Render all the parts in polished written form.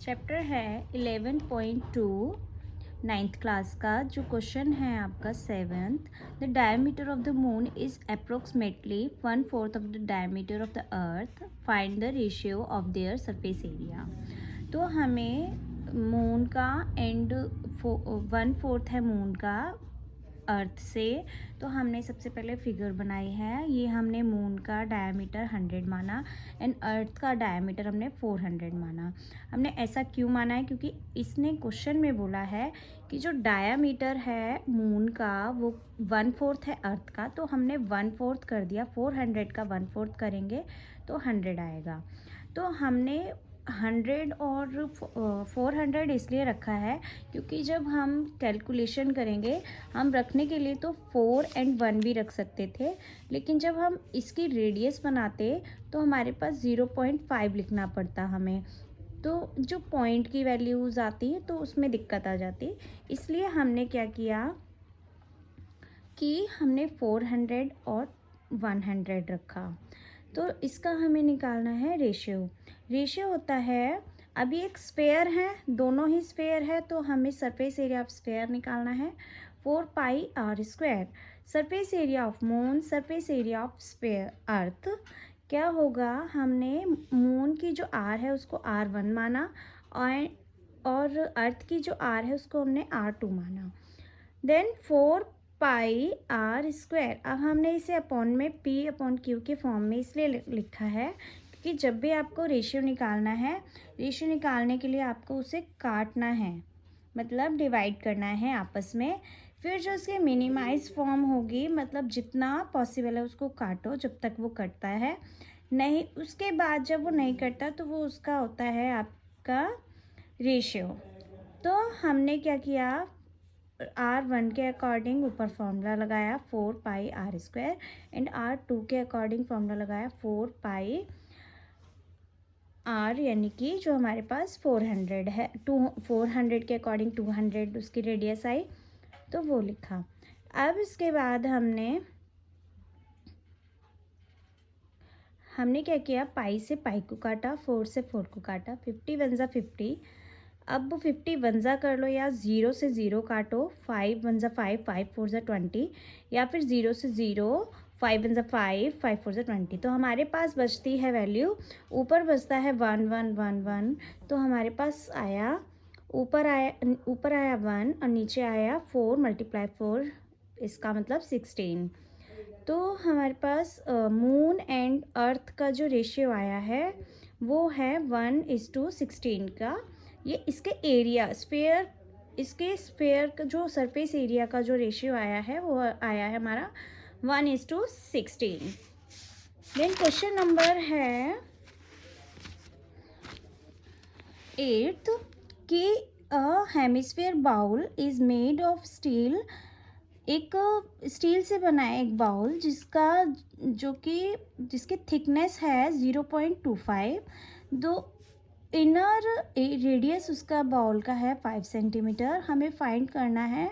Chapter है 11.2 ninth class का। जो क्वेश्चन है आपका seventh, the diameter of the moon is approximately 1/4 of the diameter of the earth, find the ratio of their surface area. तो हमें moon का and 1/4 है मून का अर्थ से। तो हमने सबसे पहले फिगर बनाई है। ये हमने मून का डायमीटर 100 माना एंड अर्थ का डायमीटर हमने 400 माना। हमने ऐसा क्यों माना है? क्योंकि इसने क्वेश्चन में बोला है कि जो डायमीटर है मून का वो 1/4 है अर्थ का, तो हमने 1/4 कर दिया। 400 का 1/4 करेंगे तो 100 आएगा। तो हमने 100 और 400 इसलिए रखा है क्योंकि जब हम कैलकुलेशन करेंगे, हम रखने के लिए तो 4 एंड 1 भी रख सकते थे, लेकिन जब हम इसकी रेडियस बनाते तो हमारे पास 0.5 लिखना पड़ता हमें। तो जो पॉइंट की वैल्यूज़ आती है तो उसमें दिक्कत आ जाती, इसलिए हमने क्या किया कि हमने 400 और 100 रखा। तो इसका हमें निकालना है रेशियो। रेशियो होता है, अभी एक स्फेयर है, दोनों ही स्फेयर है, तो हमें सरफेस एरिया ऑफ स्फेयर निकालना है 4πr²। Surface area of moon, surface area of sphere earth क्या होगा? हमने मून की जो आर है उसको R1 माना और अर्थ की जो आर है उसको हमने R2 माना। Then 4πr²। अब हमने इसे अपॉन में P/Q के फॉर्म में इसलिए लिखा है क्योंकि जब भी आपको रेशियो निकालना है, रेशियो निकालने के लिए आपको उसे काटना है, मतलब डिवाइड करना है आपस में। फिर जो उसकी मिनिमाइज फॉर्म होगी, मतलब जितना पॉसिबल है उसको काटो जब तक वो कटता है, नहीं उसके बाद जब वो नहीं कटता तो वो उसका होता है आपका रेशियो। तो हमने क्या किया, R1 के अकॉर्डिंग ऊपर फॉर्मूला लगाया 4πr² एंड R2 के अकॉर्डिंग फॉर्मूला लगाया 4πr, यानी कि जो हमारे पास 400 है, 400 के अकॉर्डिंग 200 उसकी रेडियस आई तो वो लिखा। अब इसके बाद हमने क्या किया, पाई से पाई को काटा, 4 से 4 को काटा, 50 वन ज़ा 50। अब 50 वन ज़ा कर लो या 0 से 0 काटो, 5 वन ज़ा 5, 5 4 ज़ा 20, या फिर 0 से 0, 5 वन ज़ा 5, 5 4 ज़ा 20। तो हमारे पास बचती है वैल्यू, ऊपर बचता है 1 1 1 1। तो हमारे पास आया ऊपर आया 1 और नीचे आया 4 × 4, इसका मतलब 16। तो हमारे पास मून एंड अर्थ का जो रेशियो आया है वो है 1:16 का। ये इसके एरिया इसके स्फेयर का जो सरफेस एरिया का जो रेशियो आया है वो आया है हमारा 1:16। देन क्वेश्चन नंबर है 8 कि hemisphere bowl is made of steel. एक स्टील से बना है एक बाउल जिसकी थिकनेस है 0.25। दो इनर रेडियस उसका बाउल का है 5 सेंटीमीटर। हमें फाइंड करना है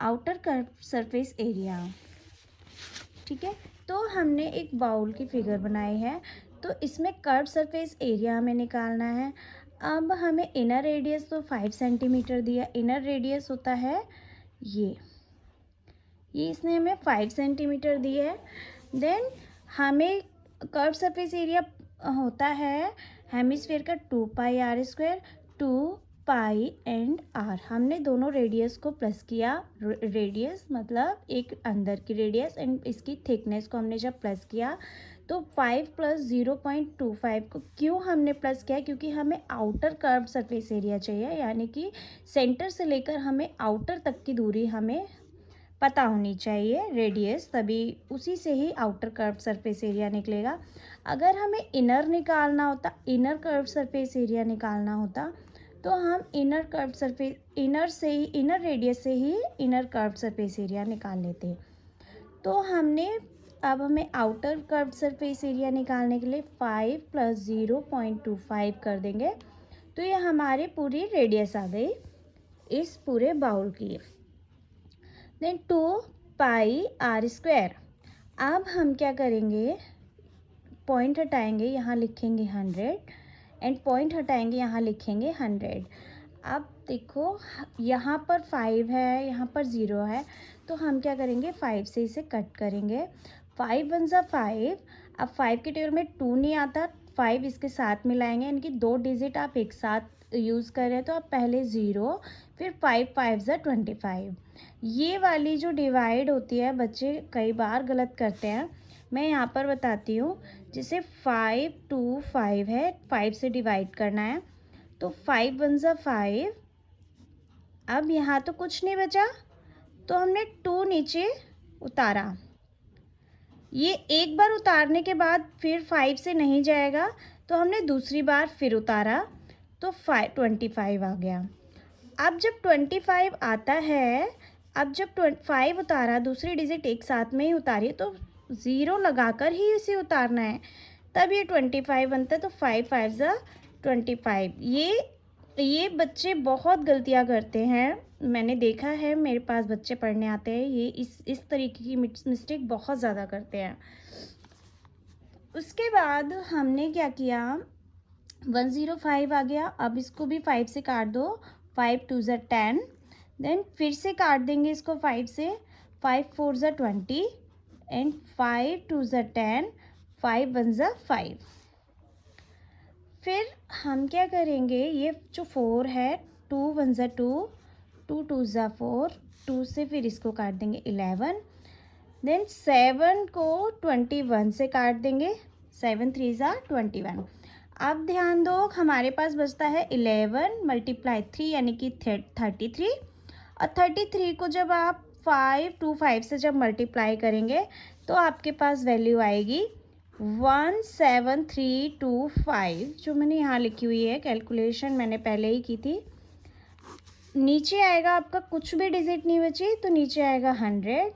आउटर कर्व सरफेस एरिया। ठीक है, तो हमने एक बाउल की फिगर बनाई है, तो इसमें कर्व सरफेस एरिया हमें निकालना है। अब हमें इनर रेडियस तो 5 सेंटीमीटर दिया, इनर रेडियस होता है ये इसने हमें 5 सेंटीमीटर दी है। देन हमें कर्व सरफेस एरिया होता है हेमिस्फीयर का 2πr², 2π एंड r। हमने दोनों रेडियस को प्लस किया, रेडियस मतलब एक अंदर की रेडियस एंड इसकी थिकनेस को हमने जब प्लस किया तो 5 + 0.25 को क्यों हमने प्लस किया, क्योंकि हमें आउटर कर्व सरफेस एरिया चाहिए, यानी कि सेंटर से लेकर हमें आउटर तक की दूरी हमें पता होनी चाहिए रेडियस, तभी उसी से ही आउटर कर्व सरफेस एरिया निकलेगा। अगर हमें इनर कर्व सरफेस एरिया निकालना होता तो हम इनर रेडियस से ही इनर कर्व सरफेस एरिया निकाल लेते। तो अब हमें आउटर कर्व सरफेस एरिया निकालने के लिए 5 + 0.25 कर देंगे, तो ये हमारी पूरी रेडियस आ गई इस पूरे बाउल की। Then 2πr²। अब हम क्या करेंगे, पॉइंट हटाएंगे, यहाँ लिखेंगे 100 एंड पॉइंट हटाएंगे, यहाँ लिखेंगे 100। अब देखो यहाँ पर 5 है, यहाँ पर 0 है, तो हम क्या करेंगे 5 से इसे कट करेंगे। 5 वन ज़ा 5। अब 5 के टेबल में 2 नहीं आता, 5 इसके साथ मिलाएंगे, यानी कि 2 डिजिट आप एक साथ यूज़ कर रहे हैं, तो आप पहले 0 फिर 5 5 ज़ा 25। ये वाली जो डिवाइड होती है बच्चे कई बार गलत करते हैं, मैं यहाँ पर बताती हूँ। जैसे 5 2 5 है, 5 से डिवाइड करना है, तो 5 वन ज़ा 5। अब यहाँ तो कुछ नहीं बचा, तो हमने 2 नीचे उतारा। ये एक बार उतारने के बाद फिर 5 से नहीं जाएगा, तो हमने दूसरी बार फिर उतारा, तो 25 आ गया। अब जब 25 आता है, अब जब 5 उतारा, दूसरी डिजिट एक साथ में ही उतारी, तो 0 लगाकर ही इसे उतारना है, तब ये 25 बनता है। तो 5 5 ज़ा 25। ये बच्चे बहुत गलतियां करते हैं, मैंने देखा है, मेरे पास बच्चे पढ़ने आते हैं, ये इस तरीके की मिस्टेक बहुत ज़्यादा करते हैं। उसके बाद हमने क्या किया, 105 आ गया। अब इसको भी 5 से काट दो, 5 2 ज़ा 10। देन फिर से काट देंगे इसको 5 से, 5 4 ज़ा 20 एंड 5 2 ज़ा 10, 5 1 ज़ा 5। फिर हम क्या करेंगे, ये जो 4 है, 2 1 ज़ा 2, 2 2 ज़ा 4, 2 से फिर इसको काट देंगे 11। देन 7 को 21 से काट देंगे, 7 3 ज़ा 21। अब ध्यान दो, हमारे पास बचता है 11 मल्टीप्लाई 3 यानी कि 33। और 33 को जब आप 5 2 5 से जब मल्टीप्लाई करेंगे, तो आपके पास वैल्यू आएगी 17325, जो मैंने यहाँ लिखी हुई है, कैलकुलेशन मैंने पहले ही की थी। नीचे आएगा आपका, कुछ भी डिजिट नहीं बची, तो नीचे आएगा 100।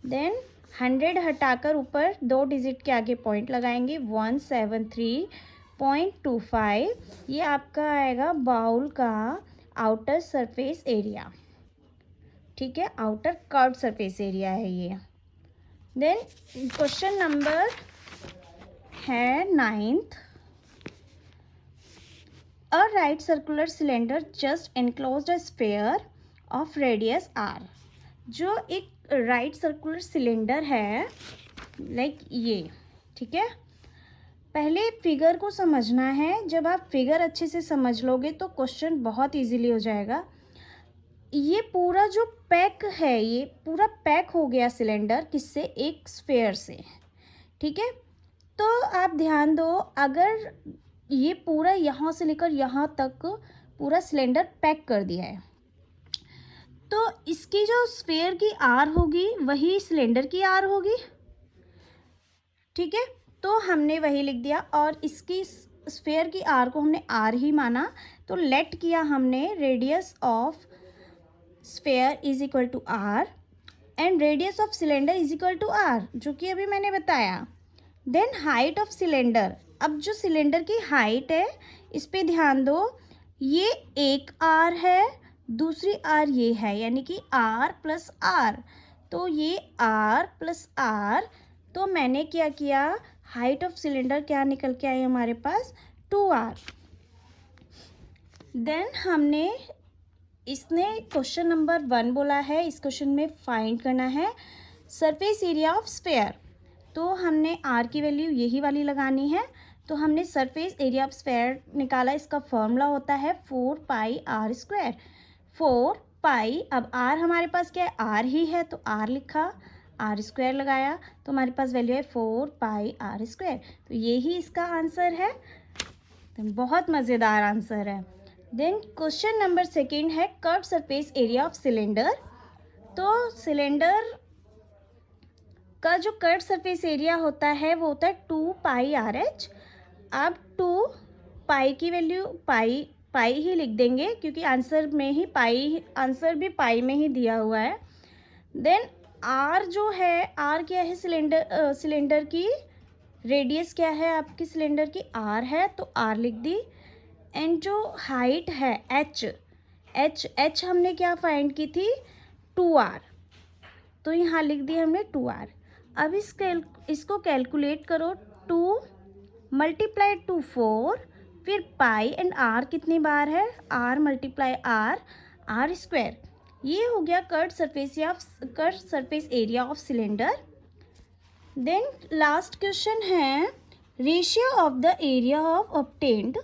देन 100 हटाकर ऊपर 2 डिजिट के आगे पॉइंट लगाएंगे, 173.25। ये आपका आएगा बाउल का आउटर सरफेस एरिया, ठीक है, आउटर कर्व सरफेस एरिया है ये। देन क्वेश्चन नंबर है 9th। A right circular cylinder just enclosed a sphere of radius r। जो एक राइट सर्कुलर सिलेंडर है, लाइक ये, ठीक है। पहले फिगर को समझना है, जब आप फिगर अच्छे से समझ लोगे तो क्वेश्चन बहुत इजीली हो जाएगा। ये पूरा जो पैक है, ये पूरा पैक हो गया सिलेंडर, किससे, एक स्फेयर से, ठीक है। तो आप ध्यान दो, अगर ये पूरा यहाँ से लेकर यहाँ तक पूरा सिलेंडर पैक कर दिया है, तो इसकी जो स्फेयर की आर होगी वही सिलेंडर की आर होगी, ठीक है। तो हमने वही लिख दिया, और इसकी स्फेयर की आर को हमने आर ही माना, तो लेट किया हमने radius of sphere is equal to R and radius of cylinder is equal to R, जो कि अभी मैंने बताया। देन हाइट ऑफ सिलेंडर, अब जो सिलेंडर की हाइट है इस पे ध्यान दो, ये एक आर है, दूसरी आर ये है, यानी कि आर प्लस आर, तो ये आर प्लस आर। तो मैंने क्या किया, हाइट ऑफ सिलेंडर क्या निकल के आई हमारे पास, 2r। देन हमने, इसने क्वेश्चन नंबर 1 बोला है, इस क्वेश्चन में फाइंड करना है सरफेस एरिया ऑफ स्फेयर, तो हमने r की वैल्यू यही वाली लगानी है। तो हमने सरफेस एरिया ऑफ स्फेयर निकाला, इसका फॉर्मूला होता है 4 पाई r स्क्वायर। 4 पाई, अब r हमारे पास क्या है, r ही है, तो r लिखा, r स्क्वायर लगाया, तो हमारे पास वैल्यू है 4 पाई r स्क्वायर। तो यही इसका आंसर है, तो बहुत मज़ेदार आंसर है। देन क्वेश्चन नंबर 2 है curve surface area of cylinder. तो सिलेंडर का जो कर्व सरफेस एरिया होता है वो होता है 2 पाई आर एच। अब 2 पाई की वैल्यू पाई ही लिख देंगे, क्योंकि आंसर में ही पाई, आंसर भी पाई में ही दिया हुआ है। देन आर जो है, आर क्या है, सिलेंडर की रेडियस क्या है आपकी सिलेंडर की, आर है, तो आर लिख दी। एंड जो हाइट है एच हमने क्या फाइंड की थी, 2r, तो यहाँ लिख दी हमने 2r। अब इसको कैलकुलेट करो, 2 मल्टीप्लाई टू 4 फिर पाई एंड आर कितनी बार है, आर मल्टीप्लाई आर स्क्वायर। ये हो गया curve surface area of cylinder. Then last question है ratio of the area of obtained.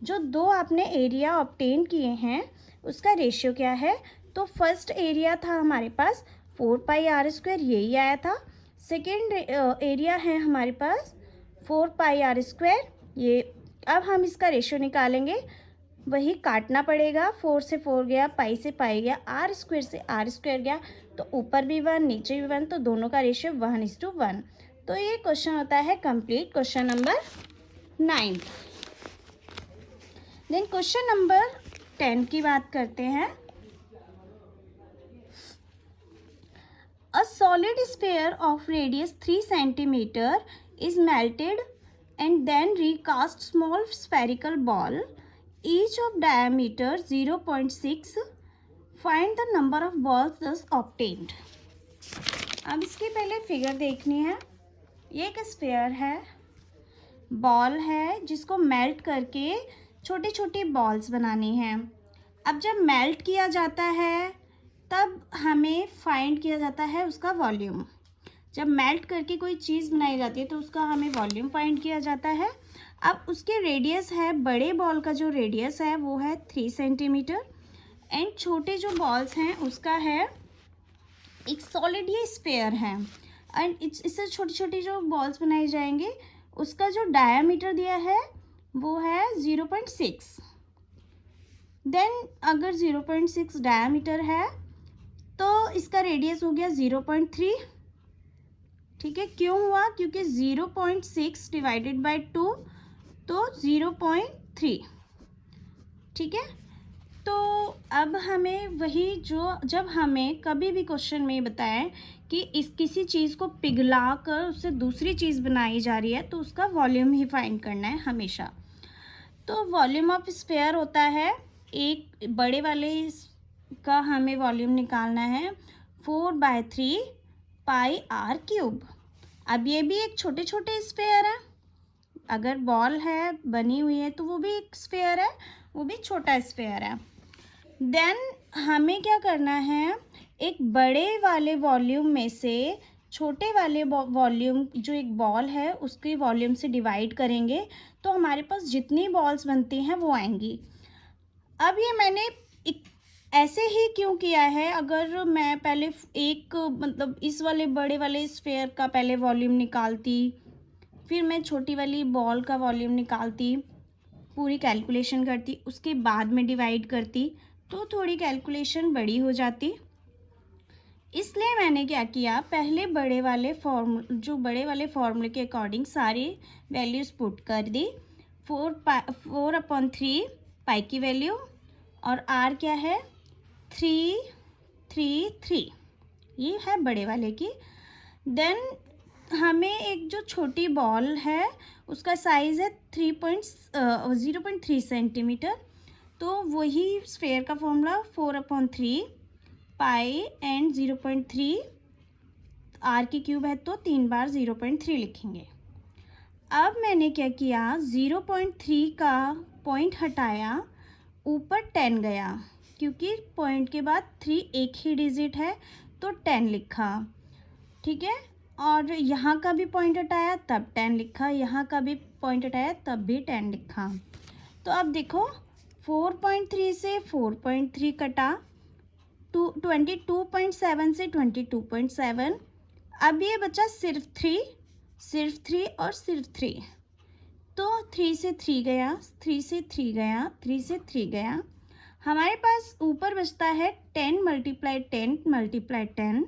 जो दो आपने एरिया ऑब्टेन किए हैं उसका रेशियो क्या है। तो फर्स्ट एरिया था हमारे पास 4 पाई आर स्क्वायर, यही आया था। सेकेंड एरिया है हमारे पास 4 पाई आर स्क्वायर, ये। अब हम इसका रेशियो निकालेंगे, वही काटना पड़ेगा। 4 से 4 गया, पाई से पाई गया, आर स्क्वायर से आर स्क्वायर गया, तो ऊपर भी 1 नीचे भी 1, तो दोनों का रेशियो 1:1। तो ये क्वेश्चन होता है complete, question number 9। Then question number 10 की बात करते हैं। A solid sphere of radius 3 cm is melted and then recast small spherical ball each of diameter 0.6. Find the number of balls thus obtained. अब इसके पहले figure देखनी है। ये एक स्फीयर है, बॉल है जिसको मेल्ट करके छोटी छोटी बॉल्स बनानी है। अब जब मेल्ट किया जाता है तब हमें फाइंड किया जाता है उसका वॉल्यूम। जब मेल्ट करके कोई चीज़ बनाई जाती है तो उसका हमें वॉल्यूम फाइंड किया जाता है। अब उसके रेडियस है, बड़े बॉल का जो रेडियस है वो है 3 सेंटीमीटर एंड छोटे जो बॉल्स हैं उसका है, एक सॉलिड ये स्फीयर है एंड इससे छोटी छोटी जो बॉल्स बनाई जाएंगे उसका जो डायामीटर दिया है वो है 0.6। देन अगर 0.6 डायामीटर है तो इसका रेडियस हो गया 0.3। ठीक है, क्यों हुआ, क्योंकि 0.6 डिवाइडेड बाय 2 तो 0.3। ठीक है, तो अब हमें वही जो जब हमें कभी भी क्वेश्चन में बताएं कि इस किसी चीज़ को पिघला कर उससे दूसरी चीज़ बनाई जा रही है तो उसका वॉल्यूम ही फाइंड करना है हमेशा। तो वॉल्यूम ऑफ स्फीयर होता है, एक बड़े वाले का हमें वॉल्यूम निकालना है 4/3 पाई आर क्यूब। अब ये भी एक छोटे छोटे स्फीयर है, अगर बॉल है बनी हुई है तो वो भी एक स्फीयर है, वो भी छोटा स्फीयर है। देन हमें क्या करना है, एक बड़े वाले वॉल्यूम में से छोटे वाले वॉल्यूम जो एक बॉल है उसके वॉल्यूम से डिवाइड करेंगे तो हमारे पास जितनी बॉल्स बनती हैं वो आएंगी। अब ये मैंने ऐसे ही क्यों किया है, अगर मैं पहले एक मतलब इस वाले बड़े वाले स्फीयर का पहले वॉल्यूम निकालती, फिर मैं छोटी वाली बॉल का वॉल्यूम निकालती, पूरी कैलकुलेशन करती, उसके बाद में डिवाइड करती तो थोड़ी कैलकुलेशन बड़ी हो जाती। इसलिए मैंने क्या किया, पहले बड़े वाले फॉर्मूले के अकॉर्डिंग सारी वैल्यूज़ पुट कर दी। 4/3 पाई की वैल्यू और आर क्या है 333, ये है बड़े वाले की। देन हमें एक जो छोटी बॉल है उसका साइज़ है 0.3 सेंटीमीटर, तो वही स्फीयर का फॉर्मूला 4/3 पाई एंड 0.3, आर की क्यूब है तो 3 बार 0.3 लिखेंगे। अब मैंने क्या किया, 0.3 का पॉइंट हटाया, ऊपर 10 गया क्योंकि पॉइंट के बाद 3 एक ही डिजिट है तो 10 लिखा। ठीक है, और यहाँ का भी पॉइंट हटाया तब 10 लिखा, यहाँ का भी पॉइंट हटाया तब भी 10 लिखा। तो अब देखो 4.3 से 4.3 कटा, 22.7 से 22.7, अब ये बचा सिर्फ 3 और सिर्फ 3, तो 3 से 3 गया, 3 से 3 गया, 3 से 3 गया, हमारे पास ऊपर बचता है 10 × 10 × 10।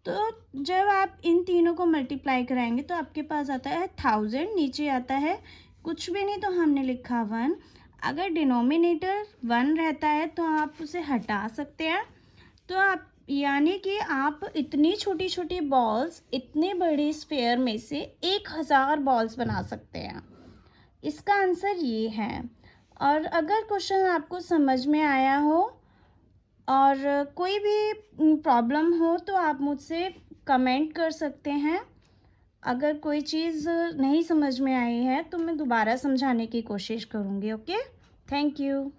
तो जब आप इन तीनों को मल्टीप्लाई कराएंगे तो आपके पास आता है 1000, नीचे आता है कुछ भी नहीं तो हमने लिखा 1। अगर डिनोमिनेटर 1 रहता है तो आप उसे हटा सकते हैं। तो आप यानी कि आप इतनी छोटी छोटी बॉल्स इतने बड़े स्फीयर में से 1000 बॉल्स बना सकते हैं। इसका आंसर ये है। और अगर क्वेश्चन आपको समझ में आया हो और कोई भी प्रॉब्लम हो तो आप मुझसे कमेंट कर सकते हैं। अगर कोई चीज़ नहीं समझ में आई है तो मैं दोबारा समझाने की कोशिश करूँगी। Okay, thank you.